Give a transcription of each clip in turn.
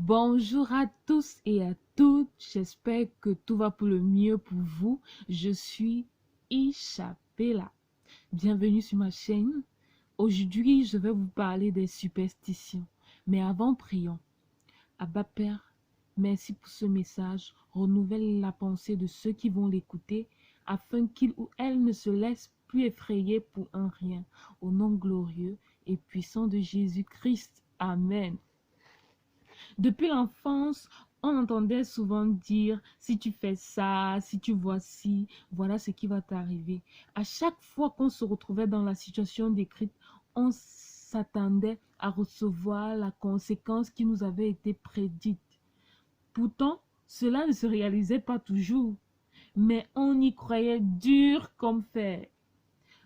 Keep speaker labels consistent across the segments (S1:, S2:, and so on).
S1: Bonjour à tous et à toutes, j'espère que tout va pour le mieux pour vous. Je suis Ishapela. Bienvenue sur ma chaîne. Aujourd'hui, je vais vous parler des superstitions. Mais avant, prions. Abba Père, merci pour ce message. Renouvelle la pensée de ceux qui vont l'écouter afin qu'ils ou elles ne se laissent plus effrayer pour un rien. Au nom glorieux et puissant de Jésus-Christ. Amen. Depuis l'enfance, on entendait souvent dire, si tu fais ça, si tu vois ci, voilà ce qui va t'arriver. À chaque fois qu'on se retrouvait dans la situation décrite, on s'attendait à recevoir la conséquence qui nous avait été prédite. Pourtant, cela ne se réalisait pas toujours, mais on y croyait dur comme fer.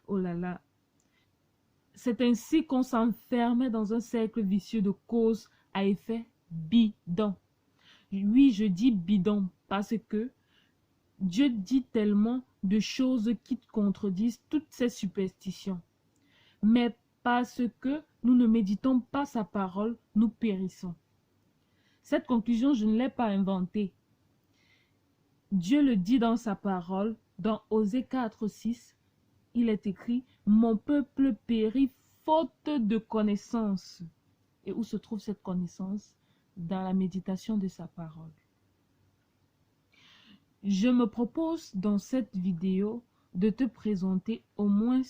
S1: Oh là là, c'est ainsi qu'on s'enfermait dans un cercle vicieux de cause à effet bidon. Oui, je dis bidon parce que Dieu dit tellement de choses qui contredisent toutes ces superstitions. Mais parce que nous ne méditons pas sa parole, nous périssons. Cette conclusion, je ne l'ai pas inventée. Dieu le dit dans sa parole, dans Osée 4:6, il est écrit « Mon peuple périt faute de connaissance ». Et où se trouve cette connaissance? Dans la méditation de sa parole. Je me propose dans cette vidéo de te présenter au moins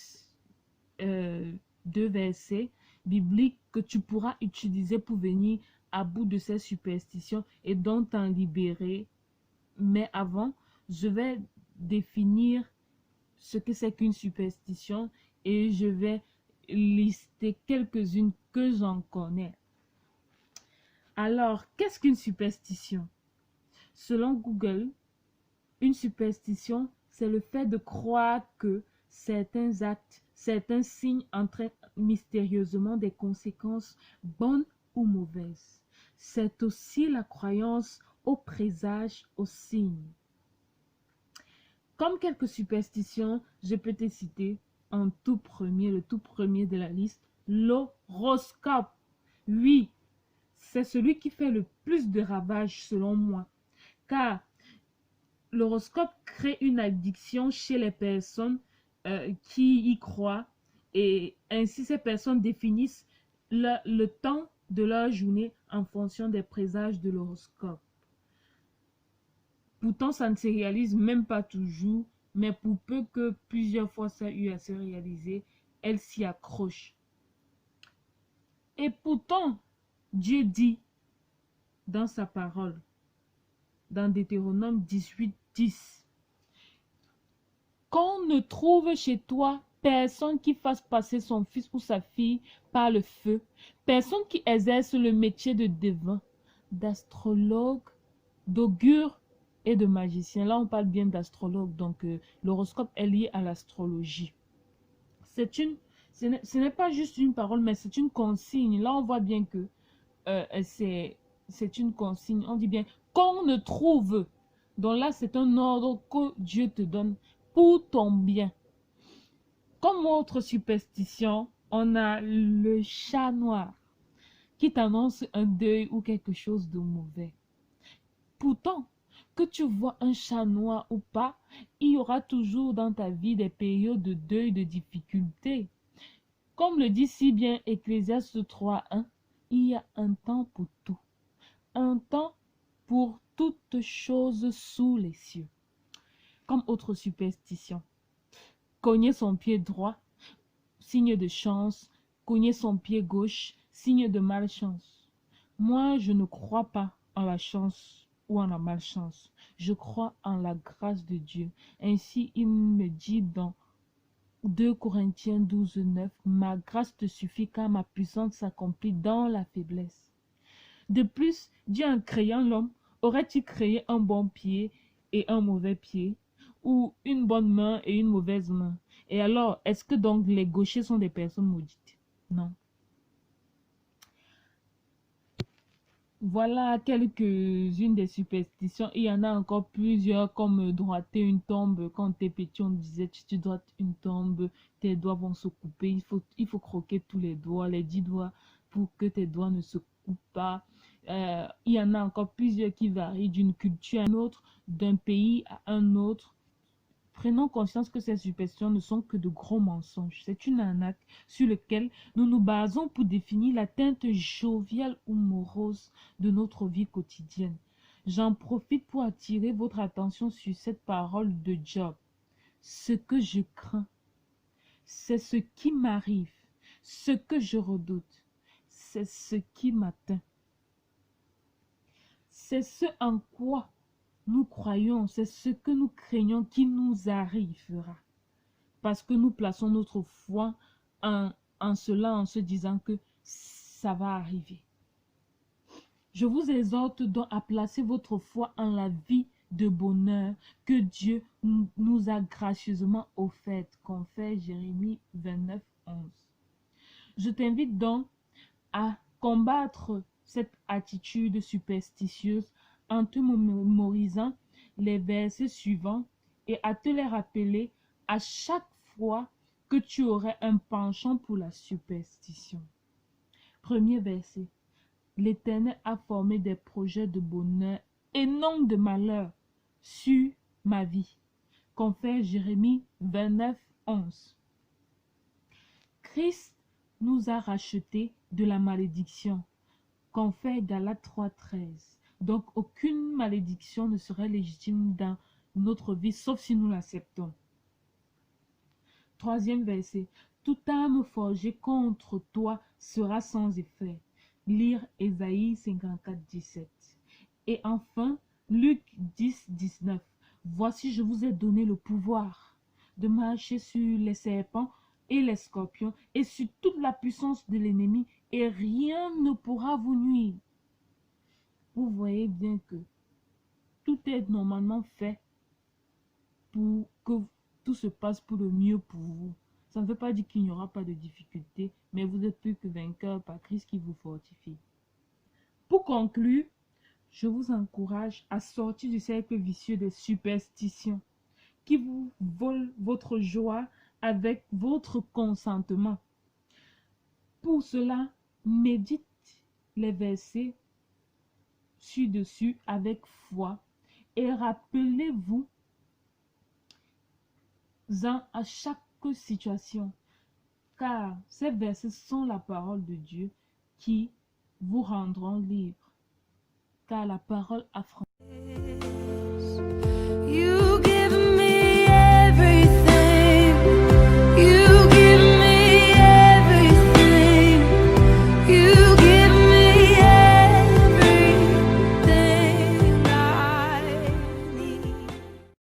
S1: deux versets bibliques que tu pourras utiliser pour venir à bout de ces superstitions et donc t'en libérer. Mais avant, je vais définir ce que c'est qu'une superstition et je vais lister quelques-unes que j'en connais. Alors, qu'est-ce qu'une superstition? Selon Google, une superstition, c'est le fait de croire que certains actes, certains signes entraînent mystérieusement des conséquences bonnes ou mauvaises. C'est aussi la croyance aux présages, aux signes. Comme quelques superstitions, je peux te citer en tout premier, le tout premier de la liste, l'horoscope. Oui, c'est celui qui fait le plus de ravages selon moi, car l'horoscope crée une addiction chez les personnes qui y croient et ainsi ces personnes définissent le temps de leur journée en fonction des présages de l'horoscope. Pourtant, ça ne se réalise même pas toujours, mais pour peu que plusieurs fois ça a eu à se réaliser, elle s'y accroche. Et pourtant, Dieu dit dans sa parole, dans Deutéronome 18:10, qu'on ne trouve chez toi personne qui fasse passer son fils ou sa fille par le feu, personne qui exerce le métier de devin, d'astrologue, d'augure et de magicien. Là, on parle bien d'astrologue, donc l'horoscope est lié à l'astrologie. Ce n'est pas juste une parole, mais c'est une consigne. Là, on voit bien que c'est une consigne. On dit bien qu'on ne trouve. Donc là, c'est un ordre que Dieu te donne pour ton bien. Comme autre superstition, on a le chat noir qui t'annonce un deuil ou quelque chose de mauvais. Pourtant, que tu vois un chat noir ou pas, il y aura toujours dans ta vie des périodes de deuil, de difficultés. Comme le dit si bien Ecclésiaste 3:1, il y a un temps pour tout, un temps pour toutes choses sous les cieux. Comme autre superstition, cogner son pied droit, signe de chance, cogner son pied gauche, signe de malchance. Moi, je ne crois pas en la chance ou en la malchance. Je crois en la grâce de Dieu. Ainsi, il me dit dans 2 Corinthiens 12:9, ma grâce te suffit car ma puissance s'accomplit dans la faiblesse. De plus, Dieu en créant l'homme, aurait-il créé un bon pied et un mauvais pied, ou une bonne main et une mauvaise main? Et alors, est-ce que donc les gauchers sont des personnes maudites? Non. Voilà quelques-unes des superstitions. Il y en a encore plusieurs, comme droiter une tombe. Quand t'es petit, on disait, tu droites une tombe, tes doigts vont se couper. Il faut croquer tous les doigts, les 10 doigts, pour que tes doigts ne se coupent pas. Il y en a encore plusieurs qui varient d'une culture à une autre, d'un pays à un autre. Prenons conscience que ces superstitions ne sont que de gros mensonges. C'est une arnaque sur laquelle nous nous basons pour définir la teinte joviale ou morose de notre vie quotidienne. J'en profite pour attirer votre attention sur cette parole de Job. Ce que je crains, c'est ce qui m'arrive. Ce que je redoute, c'est ce qui m'atteint. C'est ce en quoi nous croyons, c'est ce que nous craignons qui nous arrivera. Parce que nous plaçons notre foi en cela, en se disant que ça va arriver. Je vous exhorte donc à placer votre foi en la vie de bonheur que Dieu nous a gracieusement offerte, confère Jérémie 29, 11. Je t'invite donc à combattre cette attitude superstitieuse en te mémorisant les versets suivants et à te les rappeler à chaque fois que tu aurais un penchant pour la superstition. Premier verset. L'Éternel a formé des projets de bonheur et non de malheur sur ma vie. Confère Jérémie 29, 11. Christ nous a rachetés de la malédiction. Confère Galates 3, 13. Donc, aucune malédiction ne serait légitime dans notre vie, sauf si nous l'acceptons. Troisième verset. Toute arme forgée contre toi sera sans effet. Lire Ésaïe 54, 17. Et enfin, Luc 10, 19. Voici, je vous ai donné le pouvoir de marcher sur les serpents et les scorpions et sur toute la puissance de l'ennemi, et rien ne pourra vous nuire. Vous voyez bien que tout est normalement fait pour que tout se passe pour le mieux pour vous. Ça ne veut pas dire qu'il n'y aura pas de difficultés, mais vous êtes plus que vainqueur par Christ qui vous fortifie. Pour conclure, je vous encourage à sortir du cercle vicieux des superstitions qui vous volent votre joie avec votre consentement. Pour cela, médite les versets ci-dessus avec foi et rappelez-vous à chaque situation, car ces versets sont la parole de Dieu qui vous rendront libre, car la parole affranchit.